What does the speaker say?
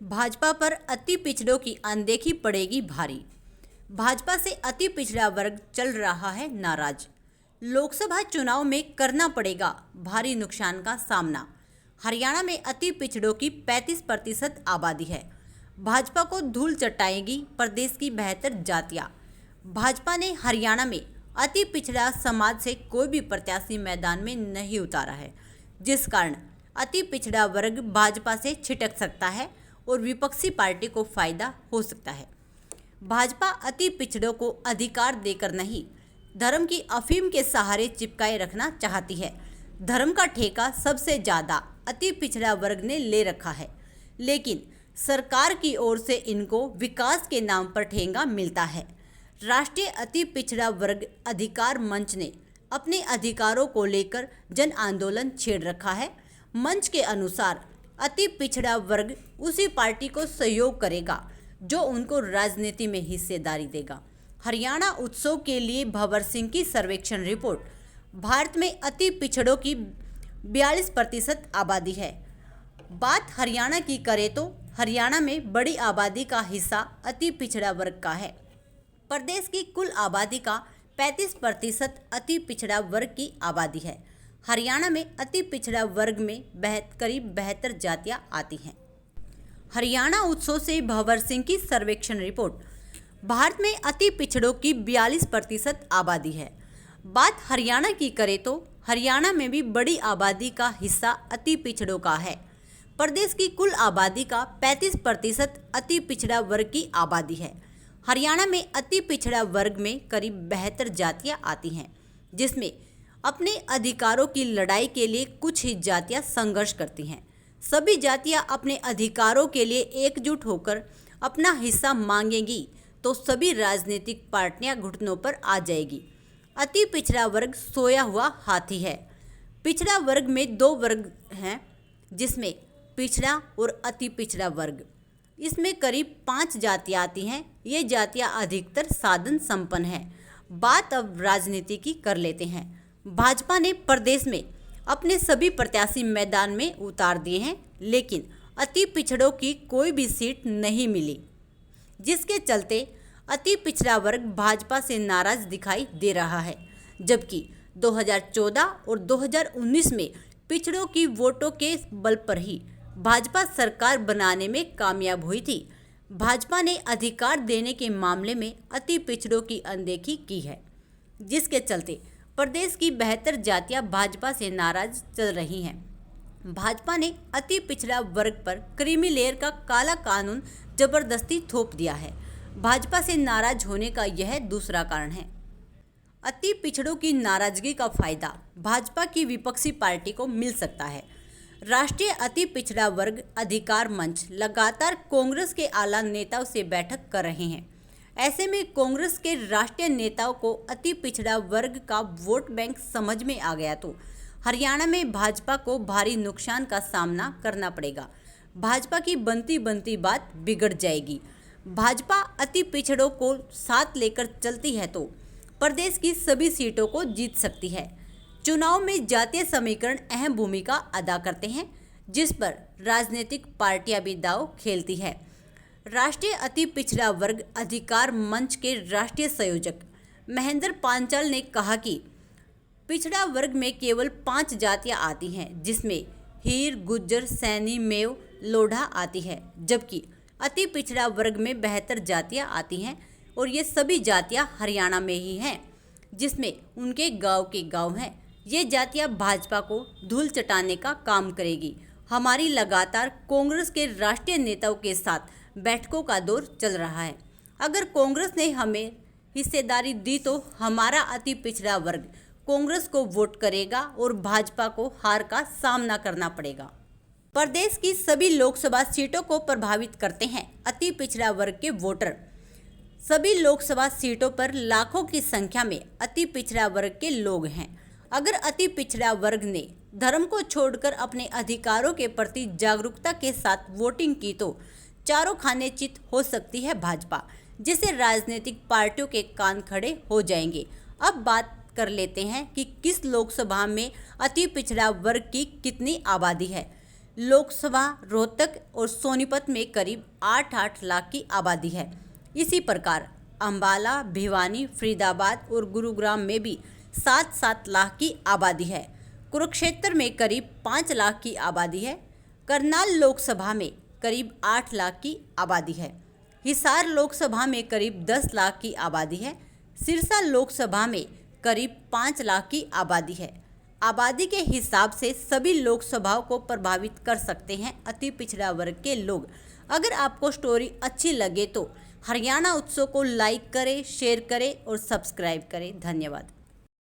भाजपा पर अति पिछड़ों की अनदेखी पड़ेगी भारी। भाजपा से अति पिछड़ा वर्ग चल रहा है नाराज। लोकसभा चुनाव में करना पड़ेगा भारी नुकसान का सामना। हरियाणा में अति पिछड़ों की 35% आबादी है। भाजपा को धूल चटाएगी प्रदेश की 72 जातियां। भाजपा ने हरियाणा में अति पिछड़ा समाज से कोई भी प्रत्याशी मैदान में नहीं उतारा है, जिस कारण अति पिछड़ा वर्ग भाजपा से छिटक सकता है और विपक्षी पार्टी को फायदा हो सकता है। भाजपा अति पिछड़ों को अधिकार देकर नहीं, धर्म की अफीम के सहारे चिपकाए रखना चाहती है। धर्म का ठेका सबसे ज़्यादा अति पिछड़ा वर्ग ने ले रखा है, लेकिन सरकार की ओर से इनको विकास के नाम पर ठेंगा मिलता है। राष्ट्रीय अति पिछड़ा वर्ग अधिकार मंच ने अपने अधिकारों को लेकर जन आंदोलन छेड़ रखा है। मंच के अनुसार अति पिछड़ा वर्ग उसी पार्टी को सहयोग करेगा जो उनको राजनीति में हिस्सेदारी देगा। हरियाणा उत्सव के लिए भंवर सिंह की सर्वेक्षण रिपोर्ट। भारत में अति पिछड़ों की 42% आबादी है। बात हरियाणा की करें तो हरियाणा में बड़ी आबादी का हिस्सा अति पिछड़ा वर्ग का है। प्रदेश की कुल आबादी का 35% अति पिछड़ा वर्ग की आबादी है। हरियाणा में अति पिछड़ा वर्ग में करीब 72 जातियां आती हैं। हरियाणा उत्सव से भंवर सिंह की सर्वेक्षण रिपोर्ट। भारत में अति पिछड़ों की 42% आबादी है। बात हरियाणा की करें तो हरियाणा में भी बड़ी आबादी का हिस्सा अति पिछड़ों का है। प्रदेश की कुल आबादी का 35% अति पिछड़ा वर्ग की आबादी है। हरियाणा में अति पिछड़ा वर्ग में करीब 72 जातियां आती हैं, जिसमें अपने अधिकारों की लड़ाई के लिए कुछ ही जातियां संघर्ष करती हैं। सभी जातियां अपने अधिकारों के लिए एकजुट होकर अपना हिस्सा मांगेंगी तो सभी राजनीतिक पार्टियां घुटनों पर आ जाएगी। अति पिछड़ा वर्ग सोया हुआ हाथी है। पिछड़ा वर्ग में 2 वर्ग हैं, जिसमें पिछड़ा और अति पिछड़ा वर्ग। इसमें करीब 5 जातियां आती हैं। ये जातियां अधिकतर साधन संपन्न हैं। बात अब राजनीति की कर लेते हैं। भाजपा ने प्रदेश में अपने सभी प्रत्याशी मैदान में उतार दिए हैं, लेकिन अति पिछड़ों की कोई भी सीट नहीं मिली, जिसके चलते अति पिछड़ा वर्ग भाजपा से नाराज दिखाई दे रहा है। जबकि 2014 और 2019 में पिछड़ों की वोटों के बल पर ही भाजपा सरकार बनाने में कामयाब हुई थी। भाजपा ने अधिकार देने के मामले में अति पिछड़ों की अनदेखी की है, जिसके चलते प्रदेश की 72 जातियां भाजपा से नाराज चल रही हैं। भाजपा ने अति पिछड़ा वर्ग पर क्रीमी लेयर का काला कानून जबरदस्ती थोप दिया है। भाजपा से नाराज होने का यह दूसरा कारण है। अति पिछड़ों की नाराजगी का फायदा भाजपा की विपक्षी पार्टी को मिल सकता है। राष्ट्रीय अति पिछड़ा वर्ग अधिकार मंच लगातार कांग्रेस के आला नेताओं से बैठक कर रहे हैं। ऐसे में कांग्रेस के राष्ट्रीय नेताओं को अति पिछड़ा वर्ग का वोट बैंक समझ में आ गया तो हरियाणा में भाजपा को भारी नुकसान का सामना करना पड़ेगा। भाजपा की बनती बनती बात बिगड़ जाएगी। भाजपा अति पिछड़ों को साथ लेकर चलती है तो प्रदेश की सभी सीटों को जीत सकती है। चुनाव में जातीय समीकरण अहम भूमिका अदा करते हैं, जिस पर राजनीतिक पार्टियां भी दांव खेलती है। राष्ट्रीय अति पिछड़ा वर्ग अधिकार मंच के राष्ट्रीय संयोजक महेंद्र पांचाल ने कहा कि पिछड़ा वर्ग में केवल 5 जातियां आती हैं, जिसमें हीर, गुज्जर, सैनी, मेव, लोढ़ा आती है। जबकि अति पिछड़ा वर्ग में 72 जातियां आती हैं और ये सभी जातियां हरियाणा में ही हैं, जिसमें उनके गांव के गांव हैं। ये जातियां भाजपा को धूल चटाने का काम करेगी। हमारी लगातार कांग्रेस के राष्ट्रीय नेताओं के साथ बैठकों का दौर चल रहा है। अगर कांग्रेस ने हमें हिस्सेदारी दी तो हमारा अति पिछड़ा वर्ग कांग्रेस को वोट करेगा और भाजपा को हार का सामना करना पड़ेगा। प्रदेश की सभी लोकसभा सीटों को प्रभावित करते हैं अति पिछड़ा वर्ग के वोटर। सभी लोकसभा सीटों पर लाखों की संख्या में अति पिछड़ा वर्ग के लोग हैं। अगर अति पिछड़ा वर्ग ने धर्म को छोड़कर अपने अधिकारों के प्रति जागरूकता के साथ वोटिंग की तो चारों खाने चित हो सकती है भाजपा, जिससे राजनीतिक पार्टियों के कान खड़े हो जाएंगे। अब बात कर लेते हैं कि किस लोकसभा में अति पिछड़ा वर्ग की कितनी आबादी है। लोकसभा रोहतक और सोनीपत में करीब 8-8 लाख की आबादी है। इसी प्रकार अंबाला, भिवानी, फरीदाबाद और गुरुग्राम में भी 7-7 लाख की आबादी है। कुरुक्षेत्र में करीब 5 लाख की आबादी है। करनाल लोकसभा में करीब 8 लाख की आबादी है। हिसार लोकसभा में करीब 10 लाख की आबादी है। सिरसा लोकसभा में करीब 5 लाख की आबादी है। आबादी के हिसाब से सभी लोकसभाओं को प्रभावित कर सकते हैं अति पिछड़ा वर्ग के लोग। अगर आपको स्टोरी अच्छी लगे तो हरियाणा उत्सव को लाइक करें, शेयर करें और सब्सक्राइब करें। धन्यवाद।